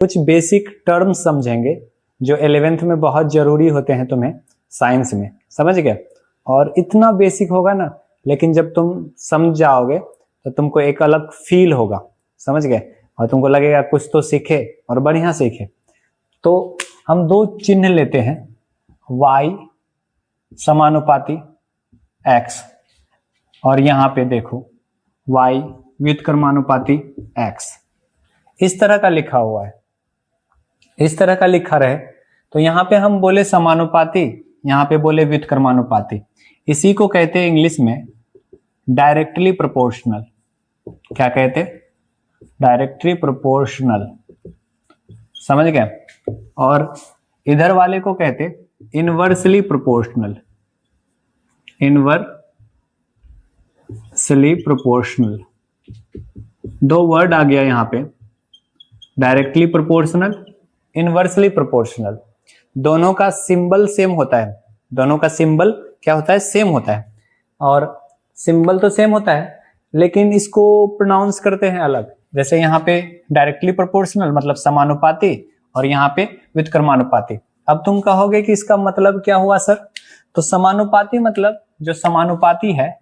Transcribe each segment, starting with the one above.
कुछ basic terms समझेंगे जो 11th में बहुत जरूरी होते हैं तुम्हें साइंस में, समझ गए। और इतना बेसिक होगा ना, लेकिन जब तुम समझ जाओगे तो तुमको एक अलग फील होगा, समझ गए, और तुमको लगेगा कुछ तो सीखे और बढ़िया सीखे। तो हम दो चिन्ह लेते हैं, y समानुपाती x, और यहां पे देखो y व्युत्क्रमानुपाती x। इस तरह का लिखा हुआ है, इस तरह का लिखा रहे तो यहां पे हम बोले समानुपाती, यहां पे बोले व्युत्क्रमानुपाती। इसी को कहते हैं इंग्लिश में डायरेक्टली प्रोपोर्शनल। क्या कहते हैं? डायरेक्टली प्रोपोर्शनल, समझ गए। और इधर वाले को कहते इनवर्सली प्रोपोर्शनल, इनवर्सली प्रोपोर्शनल। दो वर्ड आ गया यहां पे, डायरेक्टली प्रोपोर्शनल, इनवर्सली प्रोपोर्शनल। दोनों का सिंबल सेम होता है, दोनों का सिंबल क्या होता है? सेम होता है। और सिंबल तो सेम होता है लेकिन इसको प्रोनाउंस करते हैं अलग। जैसे यहाँ पे डायरेक्टली प्रोपोर्शनल मतलब समानुपाती, और यहाँ पे व्युत्क्रमानुपाती। अब तुम कहोगे कि इसका मतलब क्या हुआ सर? तो समानुपाती मतलब जो समानुपाती है,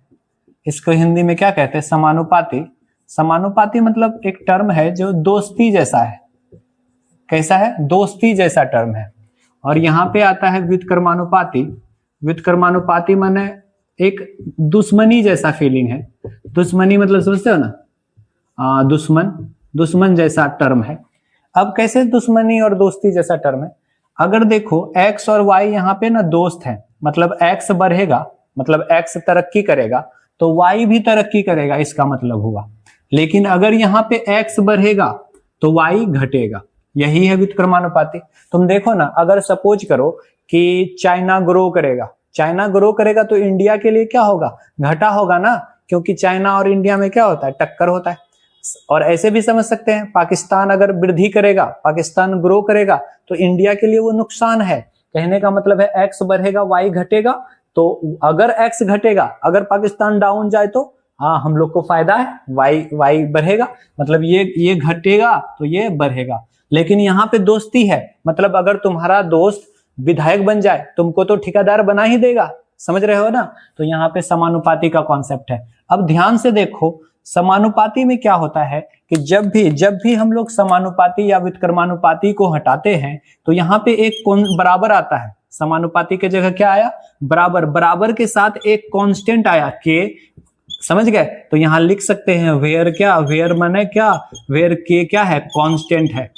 इसको हिंदी में क्या कहते हैं? समानुपाती। समानुपाती मतलब एक टर्म है जो दोस्ती जैसा है। कैसा है? दोस्ती जैसा टर्म है। और यहाँ पे आता है व्युत्क्रमानुपाती। व्युत्क्रमानुपाती माने एक दुश्मनी जैसा फीलिंग है। दुश्मनी मतलब समझते हो ना? दुश्मन, दुश्मन जैसा टर्म है। अब कैसे दुश्मनी और दोस्ती जैसा टर्म है? अगर देखो x और y यहाँ पे ना दोस्त है, मतलब x बढ़ेगा, मतलब x तरक्की करेगा तो y भी तरक्की करेगा, इसका मतलब हुआ। लेकिन अगर यहाँ पे x बढ़ेगा तो y घटेगा, यही है व्युत्क्रमानुपाती। तुम देखो ना, अगर सपोज करो कि चाइना ग्रो करेगा, चाइना ग्रो करेगा तो इंडिया के लिए क्या होगा? घाटा होगा ना, क्योंकि चाइना और इंडिया में क्या होता है? टक्कर होता है। और ऐसे भी समझ सकते हैं, पाकिस्तान अगर वृद्धि करेगा, पाकिस्तान ग्रो करेगा तो इंडिया के लिए वो नुकसान है। कहने का मतलब है x बढ़ेगा y घटेगा। तो अगर x घटेगा, अगर पाकिस्तान डाउन जाए तो हाँ हम लोग को फायदा है, y बढ़ेगा, मतलब ये घटेगा तो ये बढ़ेगा। लेकिन यहाँ पे दोस्ती है, मतलब अगर तुम्हारा दोस्त विधायक बन जाए तुमको तो ठेकेदार बना ही देगा, समझ रहे हो ना? तो यहाँ पे समानुपाती का कॉन्सेप्ट है। अब ध्यान से देखो, समानुपाती में क्या होता है कि जब भी हम लोग समानुपाती या व्युत्क्रमानुपाती को हटाते हैं तो यहाँ पे एक बराबर आता है। समानुपाती के जगह क्या आया? बराबर। बराबर के साथ एक कांस्टेंट आया के, समझ गए? तो यहाँ लिख सकते हैं वेयर। क्या वेयर माने क्या? वेयर के क्या है? कांस्टेंट है।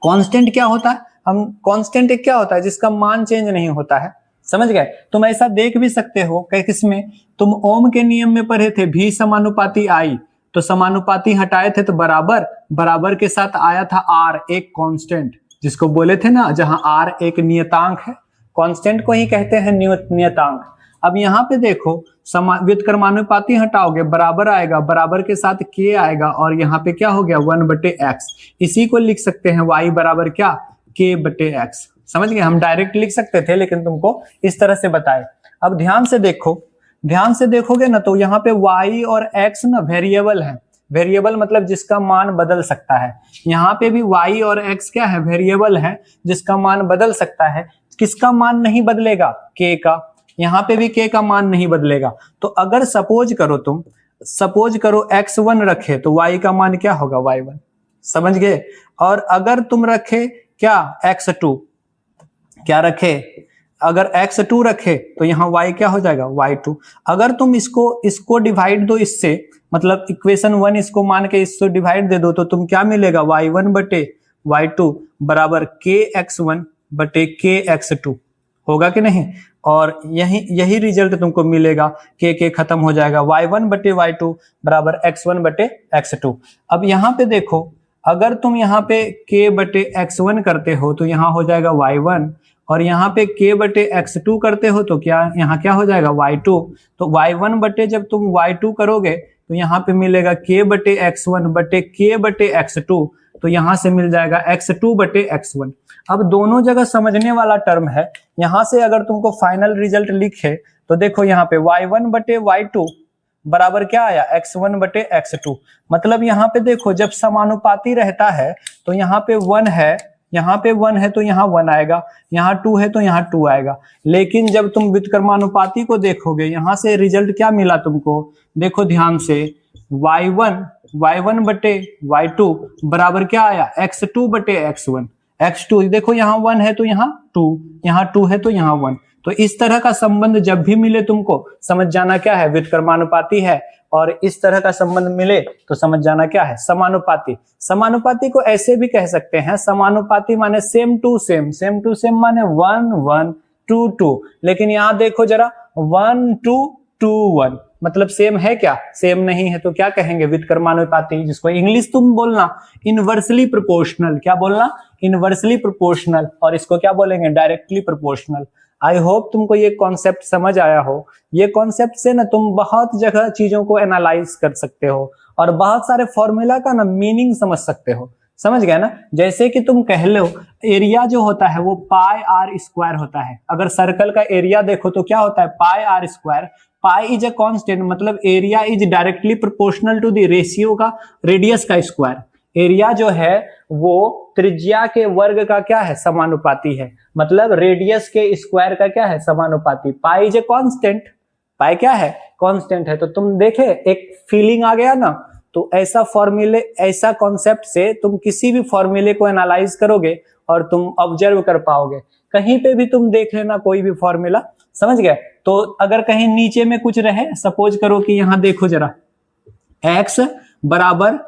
कांस्टेंट क्या होता है? हम कांस्टेंट क्या होता है? जिसका मान चेंज नहीं होता है, समझ गए? तुम ऐसा देख भी सकते हो कि किसमें, तुम ओम के नियम में पढ़े थे भी समानुपाती आई, तो समानुपाती हटाए थे तो बराबर, बराबर के साथ आया था आर, एक कांस्टेंट, जिसको बोले थे ना, जहां आर एक नियतांक है, कांस्टेंट को ही कहते हैं नियतांक। अब यहाँ पे देखो, व्युत्क्रमानुपाती हटाओगे बराबर आएगा, बराबर के साथ के आएगा, और यहाँ पे क्या हो गया? 1/x। इसी को लिख सकते हैं y बराबर क्या? k/x। समझ गए? हम डायरेक्ट लिख सकते थे लेकिन तुमको इस तरह से बताए। अब ध्यान से देखो, ध्यान से देखोगे ना तो यहाँ पे y और x ना वेरिएबल है। वेरिएबल मतलब जिसका मान बदल सकता है। यहाँ पे भी y और x क्या है? वेरिएबल है जिसका मान बदल सकता है। किसका मान नहीं बदलेगा? k का। यहाँ पे भी k का मान नहीं बदलेगा। तो अगर सपोज करो x1 रखे तो y का मान क्या होगा? y1, समझ गए? और अगर तुम रखे क्या? x2, क्या रखे? अगर x2 रखे तो यहाँ y क्या हो जाएगा? y2। अगर तुम इसको डिवाइड दो इससे, मतलब इक्वेशन 1 इसको मान के इससे डिवाइड दे दो तो तुम क्या मिलेगा? y1/y2 बराबर kx1/kx2 होगा कि नहीं? और यही रिजल्ट तुमको मिलेगा, के खत्म हो जाएगा, y1/y2 बराबर x1/x2। अब यहाँ पे देखो, अगर तुम यहाँ पे k/x1 करते हो तो यहाँ हो जाएगा y1, और यहाँ पे k/x2 करते हो तो यहाँ क्या हो जाएगा? y2। तो y1 जब तुम y2 करोगे तो यहाँ पे मिलेगा k/x1/k/x2, तो यहाँ से मिल जाएगा x2/x1। अब दोनों जगह समझने वाला टर्म है। यहाँ से अगर तुमको फाइनल रिजल्ट लिखे तो देखो यहाँ पे y1/y2 बराबर क्या आया, x1 बटे x2। मतलब यहाँ पे देखो जब समानुपाती रहता है तो यहाँ पे 1 है, यहाँ पे 1 है तो यहाँ 1 आएगा, यहाँ 2 है तो यहाँ 2 आएगा। लेकिन जब तुम व्युत्क्रमानुपाती को देखोगे, यहाँ से रिजल्ट क्या मिला तुमको, देखो ध्यान से, y1 बटे y2 बराबर क्या आया, x2 बटे x1। x2 देखो यहाँ 1 है तो यहाँ 2, यहाँ 2 है तो यहाँ 1। तो इस तरह का संबंध जब भी मिले तुमको समझ जाना क्या है, व्युत्क्रमानुपाती है। और इस तरह का संबंध मिले तो समझ जाना क्या है, समानुपाती। समानुपाती को ऐसे भी कह सकते हैं, समानुपाती माने same to same, same to same माने 1 1 2 2। लेकिन यहाँ देखो जरा 1 2 2 1, मतलब सेम है क्या, सेम नहीं है तो क्या कहेंगे, व्युत्क्रमानुपाती। जिसको इंग्लिश तुम बोलना इनवर्सली प्रोपोर्शनल, क्या बोलना, इनवर्सली प्रोपोर्शनल। और इसको क्या बोलेंगे, डायरेक्टली प्रोपोर्शनल। आई होप तुमको ये कॉन्सेप्ट समझ आया हो। ये कॉन्सेप्ट से ना तुम बहुत जगह चीजों को एनालाइज कर सकते हो और बहुत सारे फॉर्मूला का ना मीनिंग समझ सकते हो। समझ गए ना। जैसे कि तुम कह लो एरिया जो होता है वो पाई आर स्क्वायर होता है। अगर सर्कल का एरिया देखो तो क्या होता है, pi R square. Pi is a constant, मतलब area is directly proportional to the ratio का रेडियस का स्क्वायर। एरिया जो है वो त्रिज्या के वर्ग का क्या है, समानुपाती है। मतलब रेडियस के स्क्वायर का क्या है, समानुपाती। पाई इज ए कांस्टेंट, पाई क्या है, कांस्टेंट है। तो तुम देखे एक फीलिंग आ गया ना। तो ऐसा फॉर्मूले, ऐसा कॉन्सेप्ट से तुम किसी भी फॉर्मूले को एनालाइज करोगे और तुम ऑब्जर्व कर पाओगे। कहीं पे भी तुम देख लेना कोई भी फॉर्मूला, समझ गए। तो अगर कहीं नीचे में कुछ रहे, सपोज करो कि यहां देखो जरा, x बराबर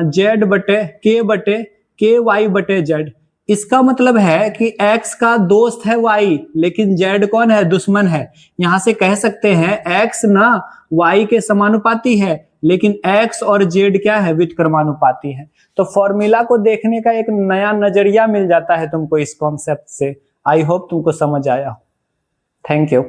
z बटे के वाई बटे z। इसका मतलब है कि x का दोस्त है y, लेकिन z कौन है, दुश्मन है। यहां से कह सकते हैं x ना y के समानुपाती है, लेकिन x और z क्या है, व्युत्क्रमानुपाती है। तो फॉर्मूला को देखने का एक नया नजरिया मिल जाता है तुमको इस कॉन्सेप्ट से। आई होप तुमको समझ आया हो। Thank you.